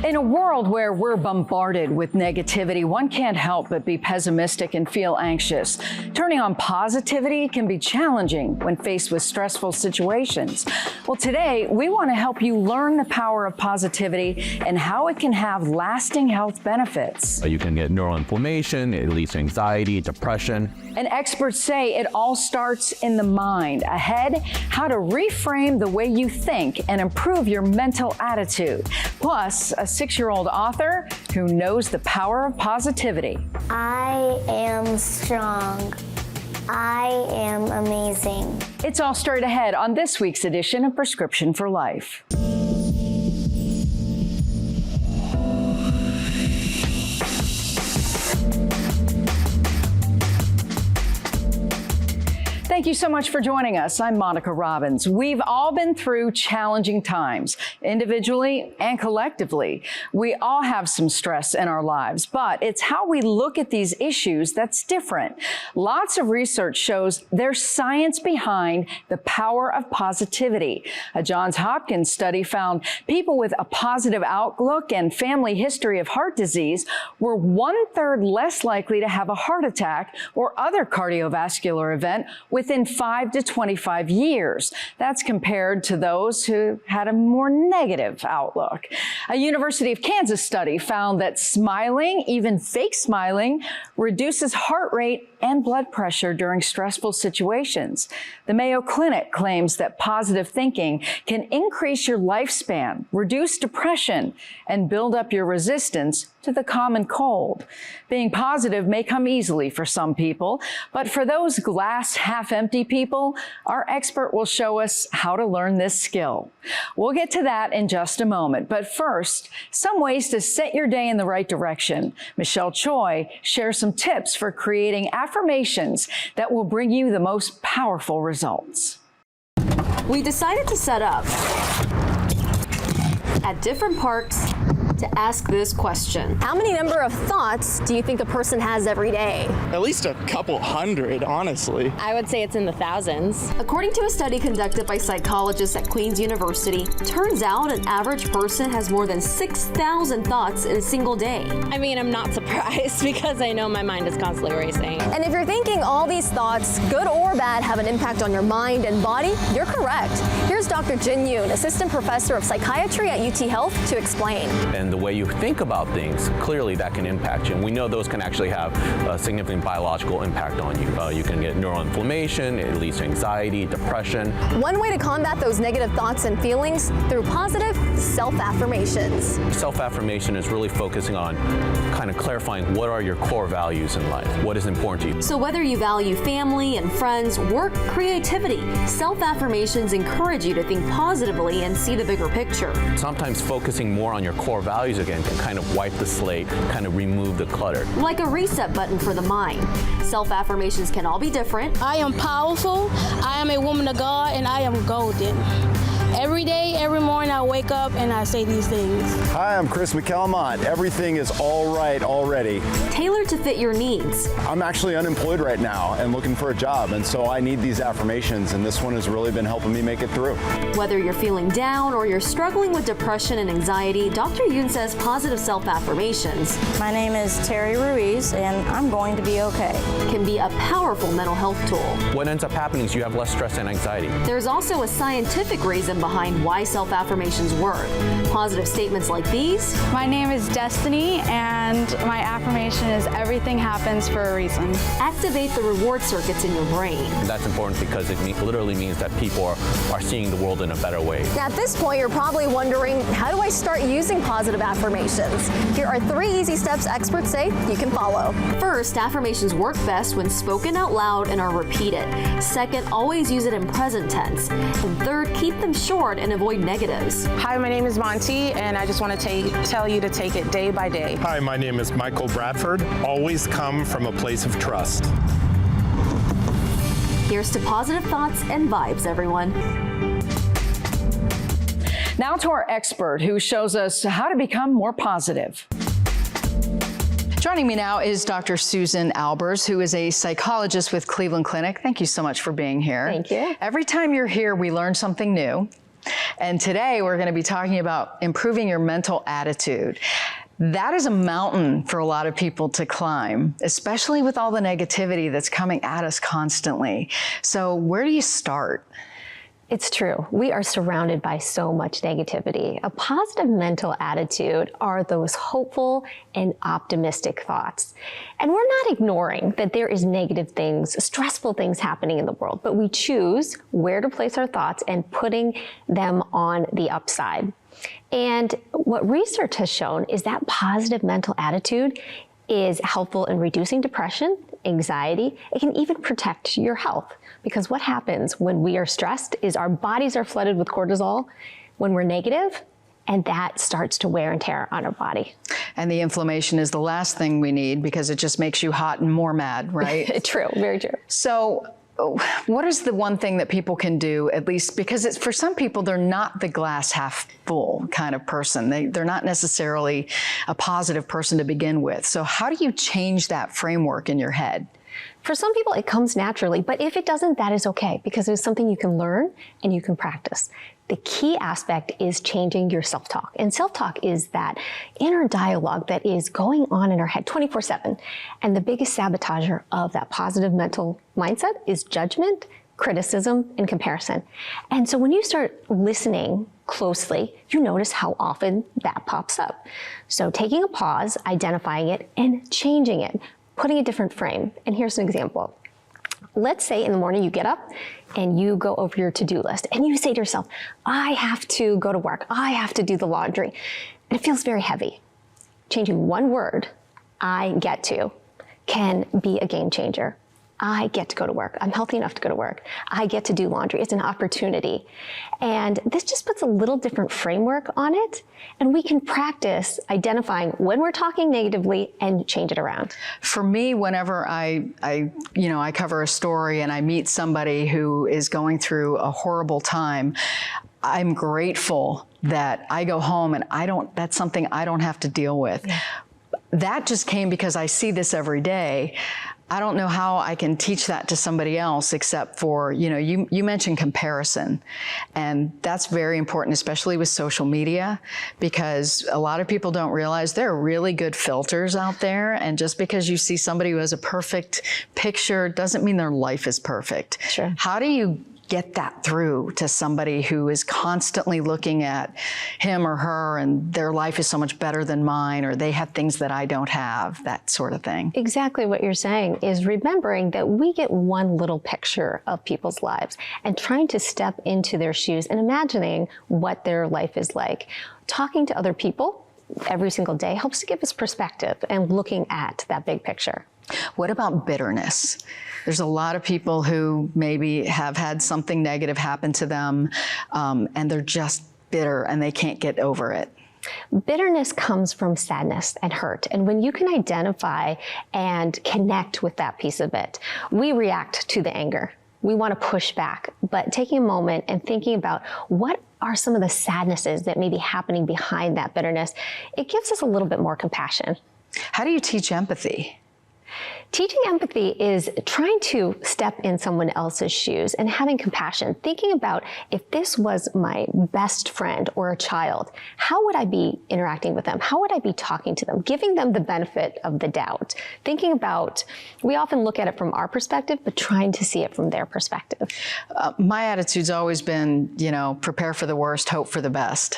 In a world where we're bombarded with negativity, one can't help but be pessimistic and feel anxious. Turning on positivity can be challenging when faced with stressful situations. Well, today, we want to help you learn the power of positivity and how it can have lasting health benefits. You can get neuroinflammation, it leads to anxiety, depression. And experts say it all starts in the mind. Ahead, how to reframe the way you think and improve your mental attitude. Plus, a 6-year-old author who knows the power of positivity. I am strong. I am amazing. It's all straight ahead on this week's edition of Prescription for Life. Thank you so much for joining us. I'm Monica Robbins. We've all been through challenging times, individually and collectively. We all have some stress in our lives, but it's how we look at these issues that's different. Lots of research shows there's science behind the power of positivity. A Johns Hopkins study found people with a positive outlook and family history of heart disease were 1/3 less likely to have a heart attack or other cardiovascular event within 5 to 25 years. That's compared to those who had a more negative outlook. A University of Kansas study found that smiling, even fake smiling, reduces heart rate and blood pressure during stressful situations. The Mayo Clinic claims that positive thinking can increase your lifespan, reduce depression, and build up your resistance to the common cold. Being positive may come easily for some people, but for those glass half empty people, our expert will show us how to learn this skill. We'll get to that in just a moment, but first, some ways to set your day in the right direction. Michelle Choi shares some tips for creating affirmations that will bring you the most powerful results. We decided to set up at different parks to ask this question. How many number of thoughts do you think a person has every day? At least a couple hundred, honestly. I would say it's in the thousands. According to a study conducted by psychologists at Queen's University, turns out an average person has more than 6,000 thoughts in a single day. I mean, I'm not surprised because I know my mind is constantly racing. And if you're thinking all these thoughts, good or bad, have an impact on your mind and body, you're correct. Here's Dr. Jin Yoon, assistant professor of psychiatry at UT Health, to explain. And the way you think about things, clearly that can impact you. And we know those can actually have a significant biological impact on you. You can get neuroinflammation, it leads to anxiety, depression. One way to combat those negative thoughts and feelings through positive self-affirmations. Self-affirmation is really focusing on kind of clarifying what are your core values in life, what is important to you. So whether you value family and friends, work, creativity, self-affirmations encourage you to think positively and see the bigger picture. Sometimes focusing more on your core values again can kind of wipe the slate, kind of remove the clutter. Like a reset button for the mind. Self-affirmations can all be different. I am powerful, I am a woman of God, and I am golden. Every day, every morning, I wake up and I say these things. Hi, I'm Chris McCalmont. Everything is all right already. Tailored to fit your needs. I'm actually unemployed right now and looking for a job, and so I need these affirmations, and this one has really been helping me make it through. Whether you're feeling down or you're struggling with depression and anxiety, Dr. Yoon says positive self-affirmations. My name is Terry Ruiz, and I'm going to be okay. Can be a powerful mental health tool. What ends up happening is you have less stress and anxiety. There's also a scientific reason behind why self-affirmations work. Positive statements like these. My name is Destiny, and my affirmation is everything happens for a reason. Activate the reward circuits in your brain. And that's important because it literally means that people are seeing the world in a better way. Now, at this point, you're probably wondering, how do I start using positive affirmations? Here are 3 easy steps experts say you can follow. First, affirmations work best when spoken out loud and are repeated. Second, always use it in present tense. And third, keep them short and avoid negatives. Hi, my name is Monty, and I just want to tell you to take it day by day. Hi, my name is Michael Bradford. Always come from a place of trust. Here's to positive thoughts and vibes, everyone. Now to our expert who shows us how to become more positive. Joining me now is Dr. Susan Albers, who is a psychologist with Cleveland Clinic. Thank you so much for being here. Thank you. Every time you're here, we learn something new. And today we're going to be talking about improving your mental attitude. That is a mountain for a lot of people to climb, especially with all the negativity that's coming at us constantly. So where do you start? It's true. We are surrounded by so much negativity. A positive mental attitude are those hopeful and optimistic thoughts. And we're not ignoring that there is negative things, stressful things happening in the world, but we choose where to place our thoughts and putting them on the upside. And what research has shown is that positive mental attitude is helpful in reducing depression, anxiety. It can even protect your health, because what happens when we are stressed is our bodies are flooded with cortisol when we're negative, and that starts to wear and tear on our body. And the inflammation is the last thing we need, because it just makes you hot and more mad, right? True, very true. So what is the one thing that people can do, at least, because it's, for some people, they're not the glass half full kind of person. They're not necessarily a positive person to begin with. So how do you change that framework in your head? For some people, it comes naturally, but if it doesn't, that is okay, because it's something you can learn and you can practice. The key aspect is changing your self-talk. And self-talk is that inner dialogue that is going on in our head 24/7. And the biggest sabotager of that positive mental mindset is judgment, criticism, and comparison. And so when you start listening closely, you notice how often that pops up. So taking a pause, identifying it, and changing it, putting a different frame. And here's an example. Let's say in the morning you get up and you go over your to-do list and you say to yourself, I have to go to work. I have to do the laundry. And it feels very heavy. Changing one word, I get to, can be a game changer. I get to go to work. I'm healthy enough to go to work. I get to do laundry. It's an opportunity. And this just puts a little different framework on it. And we can practice identifying when we're talking negatively and change it around. For me, whenever I cover a story and I meet somebody who is going through a horrible time, I'm grateful that I go home and that's something I don't have to deal with. Yeah. That just came because I see this every day. I don't know how I can teach that to somebody else, except for, you mentioned comparison. And that's very important, especially with social media, because a lot of people don't realize there are really good filters out there. And just because you see somebody who has a perfect picture doesn't mean their life is perfect. Sure. How do you get that through to somebody who is constantly looking at him or her and their life is so much better than mine, or they have things that I don't have, that sort of thing? Exactly what you're saying is remembering that we get one little picture of people's lives and trying to step into their shoes and imagining what their life is like. Talking to other people every single day helps to give us perspective and looking at that big picture. What about bitterness? There's a lot of people who maybe have had something negative happen to them, and they're just bitter and they can't get over it. Bitterness comes from sadness and hurt. And when you can identify and connect with that piece of it, we react to the anger. We want to push back, but taking a moment and thinking about what are some of the sadnesses that may be happening behind that bitterness, it gives us a little bit more compassion. How do you teach empathy? Teaching empathy is trying to step in someone else's shoes and having compassion, thinking about if this was my best friend or a child, how would I be interacting with them? How would I be talking to them? Giving them the benefit of the doubt. Thinking about, we often look at it from our perspective, but trying to see it from their perspective. My attitude's always been, prepare for the worst, hope for the best.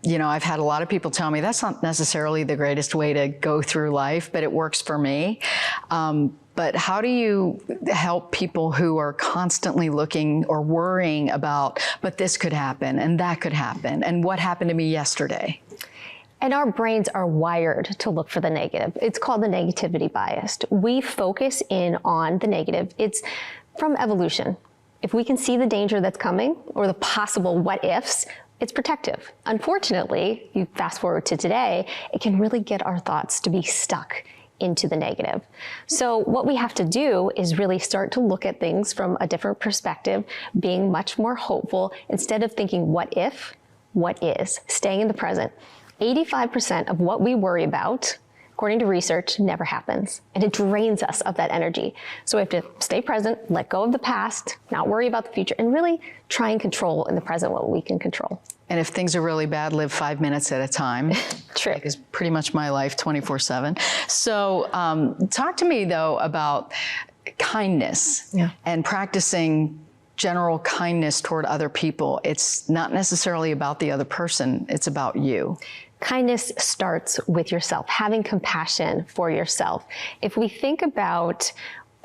I've had a lot of people tell me that's not necessarily the greatest way to go through life, but it works for me. But how do you help people who are constantly looking or worrying about, but this could happen and that could happen and what happened to me yesterday? And our brains are wired to look for the negative. It's called the negativity bias. We focus in on the negative. It's from evolution. If we can see the danger that's coming or the possible what ifs, it's protective. Unfortunately, you fast forward to today, it can really get our thoughts to be stuck into the negative. So what we have to do is really start to look at things from a different perspective, being much more hopeful instead of thinking what if, what is, staying in the present. 85% of what we worry about according to research, never happens. And it drains us of that energy. So we have to stay present, let go of the past, not worry about the future, and really try and control in the present what we can control. And if things are really bad, live 5 minutes at a time. True. That is pretty much my life 24/7. So talk to me though about kindness and practicing general kindness toward other people. It's not necessarily about the other person, it's about you. Kindness starts with yourself, having compassion for yourself. If we think about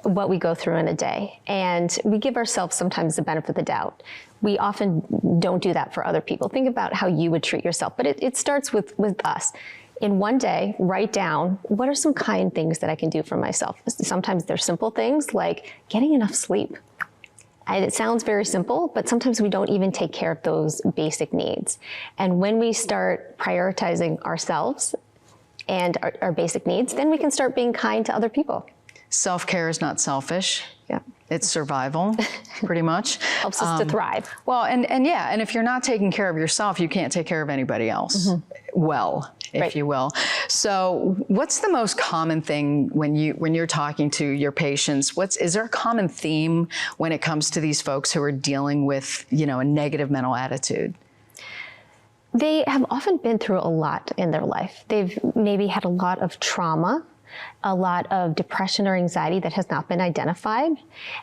what we go through in a day, and we give ourselves sometimes the benefit of the doubt, we often don't do that for other people. Think about how you would treat yourself, but it starts with us. In one day, write down, what are some kind things that I can do for myself? Sometimes they're simple things like getting enough sleep. And it sounds very simple, but sometimes we don't even take care of those basic needs. And when we start prioritizing ourselves and our basic needs, then we can start being kind to other people. Self-care is not selfish. Yeah. It's survival, pretty much. Helps us to thrive. Well, and if you're not taking care of yourself, you can't take care of anybody else well, if you will. So what's the most common thing when you're talking to your patients? Is there a common theme when it comes to these folks who are dealing with, a negative mental attitude? They have often been through a lot in their life. They've maybe had a lot of trauma, a lot of depression or anxiety that has not been identified.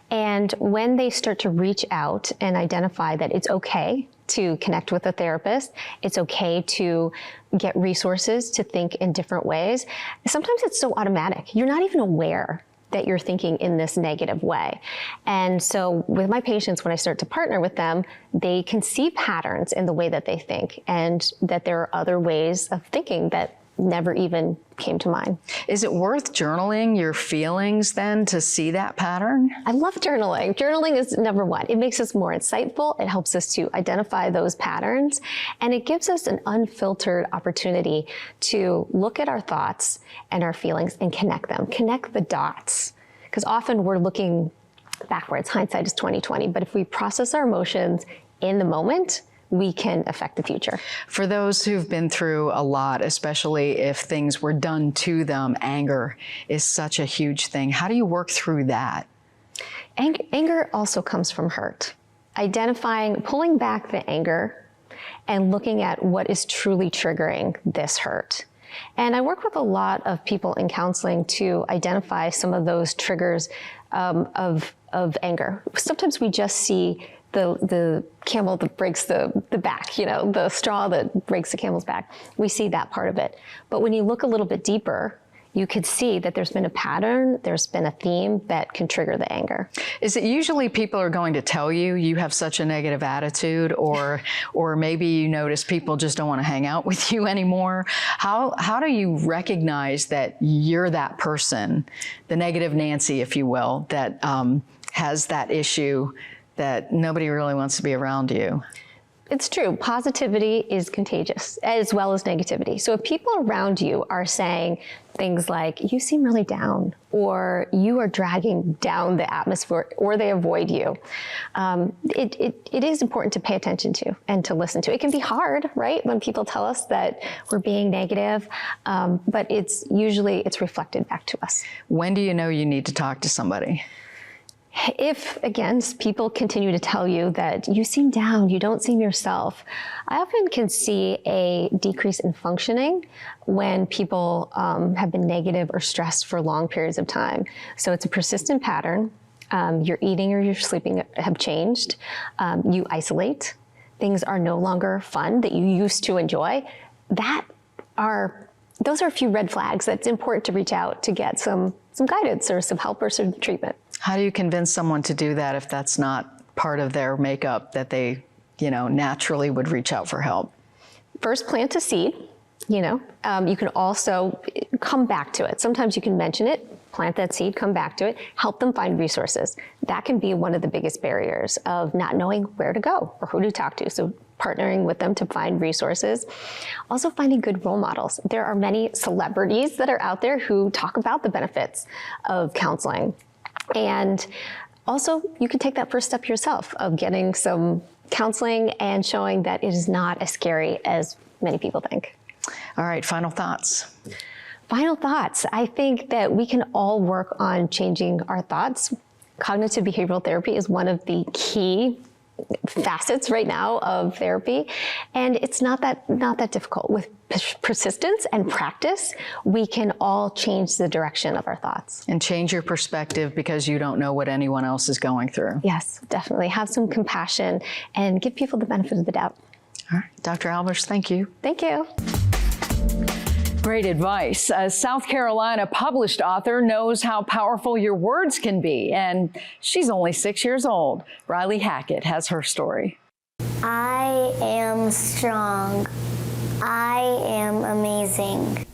And when they start to reach out and identify that it's okay to connect with a therapist, it's okay to get resources to think in different ways, sometimes it's so automatic. You're not even aware that you're thinking in this negative way. And so with my patients, when I start to partner with them, they can see patterns in the way that they think, and that there are other ways of thinking that never even came to mind. Is it worth journaling your feelings then to see that pattern? I love journaling. Journaling is number one. It makes us more insightful. It helps us to identify those patterns, and it gives us an unfiltered opportunity to look at our thoughts and our feelings and connect them, connect the dots. Because often we're looking backwards. Hindsight is 20/20. But if we process our emotions in the moment, we can affect the future. For those who've been through a lot, especially if things were done to them, anger is such a huge thing. How do you work through that? Anger also comes from hurt. Identifying, pulling back the anger and looking at what is truly triggering this hurt. And I work with a lot of people in counseling to identify some of those triggers of anger. Sometimes we just see the camel that breaks the back, the straw that breaks the camel's back. We see that part of it. But when you look a little bit deeper, you could see that there's been a pattern, there's been a theme that can trigger the anger. Is it usually people are going to tell you have such a negative attitude, or maybe you notice people just don't want to hang out with you anymore? How do you recognize that you're that person, the negative Nancy, if you will, that has that issue that nobody really wants to be around you? It's true. Positivity is contagious as well as negativity. So if people around you are saying things like, you seem really down, or you are dragging down the atmosphere, or they avoid you, it is important to pay attention to and to listen to. It can be hard, right, when people tell us that we're being negative, but it's reflected back to us. When do you know you need to talk to somebody? If, again, people continue to tell you that you seem down, you don't seem yourself, I often can see a decrease in functioning when people have been negative or stressed for long periods of time. So it's a persistent pattern. Your eating or your sleeping have changed. You isolate. Things are no longer fun that you used to enjoy. Those are a few red flags that's important to reach out to get some guidance or some help or some treatment. How do you convince someone to do that if that's not part of their makeup, that they, naturally would reach out for help? First, plant a seed. You can also come back to it. Sometimes you can mention it, plant that seed, come back to it, help them find resources. That can be one of the biggest barriers of not knowing where to go or who to talk to. So partnering with them to find resources. Also finding good role models. There are many celebrities that are out there who talk about the benefits of counseling. And also, you can take that first step yourself of getting some counseling and showing that it is not as scary as many people think. All right, final thoughts. Final thoughts. I think that we can all work on changing our thoughts. Cognitive behavioral therapy is one of the key facets right now of therapy, and it's not that difficult. With persistence and practice, we can all change the direction of our thoughts. And change your perspective because you don't know what anyone else is going through. Yes, definitely. Have some compassion and give people the benefit of the doubt. All right, Dr. Albers, thank you. Thank you. Great advice. A South Carolina published author knows how powerful your words can be, and she's only 6 years old. Riley Hackett has her story. I am strong. I am amazing.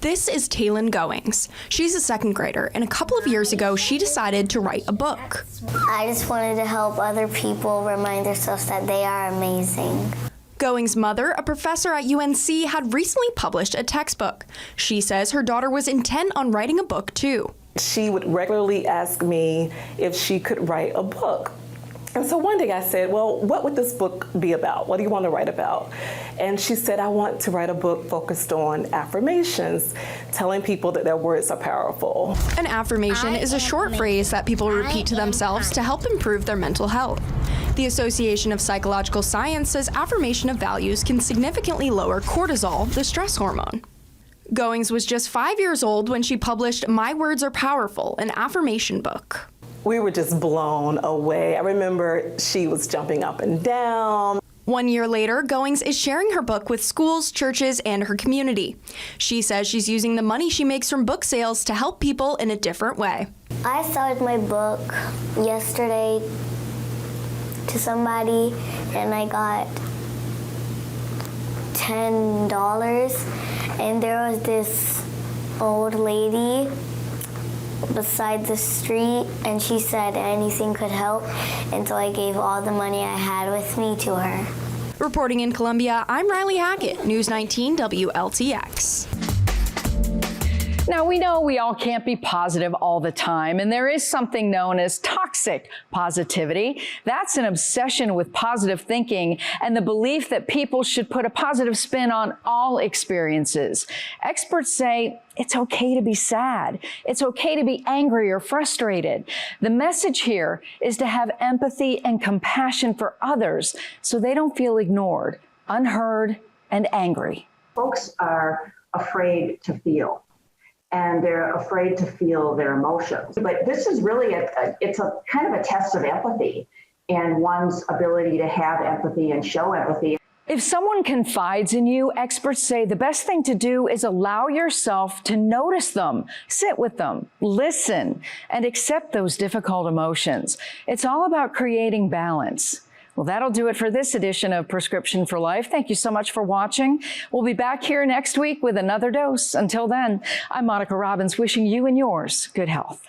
This is Taylin Goings. She's a second grader, and a couple of years ago, she decided to write a book. I just wanted to help other people remind themselves that they are amazing. Goings' mother, a professor at UNC, had recently published a textbook. She says her daughter was intent on writing a book, too. She would regularly ask me if she could write a book. And so one day I said, well, what would this book be about? What do you want to write about? And she said, I want to write a book focused on affirmations, telling people that their words are powerful. An affirmation is a short phrase that people repeat to themselves to help improve their mental health. The Association of Psychological Science says affirmation of values can significantly lower cortisol, the stress hormone. Goings was just 5 years old when she published My Words Are Powerful, an affirmation book. We were just blown away. I remember she was jumping up and down. 1 year later, Goings is sharing her book with schools, churches, and her community. She says she's using the money she makes from book sales to help people in a different way. I started my book yesterday to somebody, and I got $10, and there was this old lady beside the street, and she said anything could help, and so I gave all the money I had with me to her. Reporting in Columbia, I'm Riley Hackett, News 19 WLTX. Now, we know we all can't be positive all the time, and there is something known as toxic positivity. That's an obsession with positive thinking and the belief that people should put a positive spin on all experiences. Experts say it's okay to be sad. It's okay to be angry or frustrated. The message here is to have empathy and compassion for others so they don't feel ignored, unheard, and angry. Folks are afraid to feel, and they're afraid to feel their emotions. But this is really it's a kind of a test of empathy and one's ability to have empathy and show empathy. If someone confides in you, experts say the best thing to do is allow yourself to notice them, sit with them, listen, and accept those difficult emotions. It's all about creating balance. Well, that'll do it for this edition of Prescription for Life. Thank you so much for watching. We'll be back here next week with another dose. Until then, I'm Monica Robbins, wishing you and yours good health.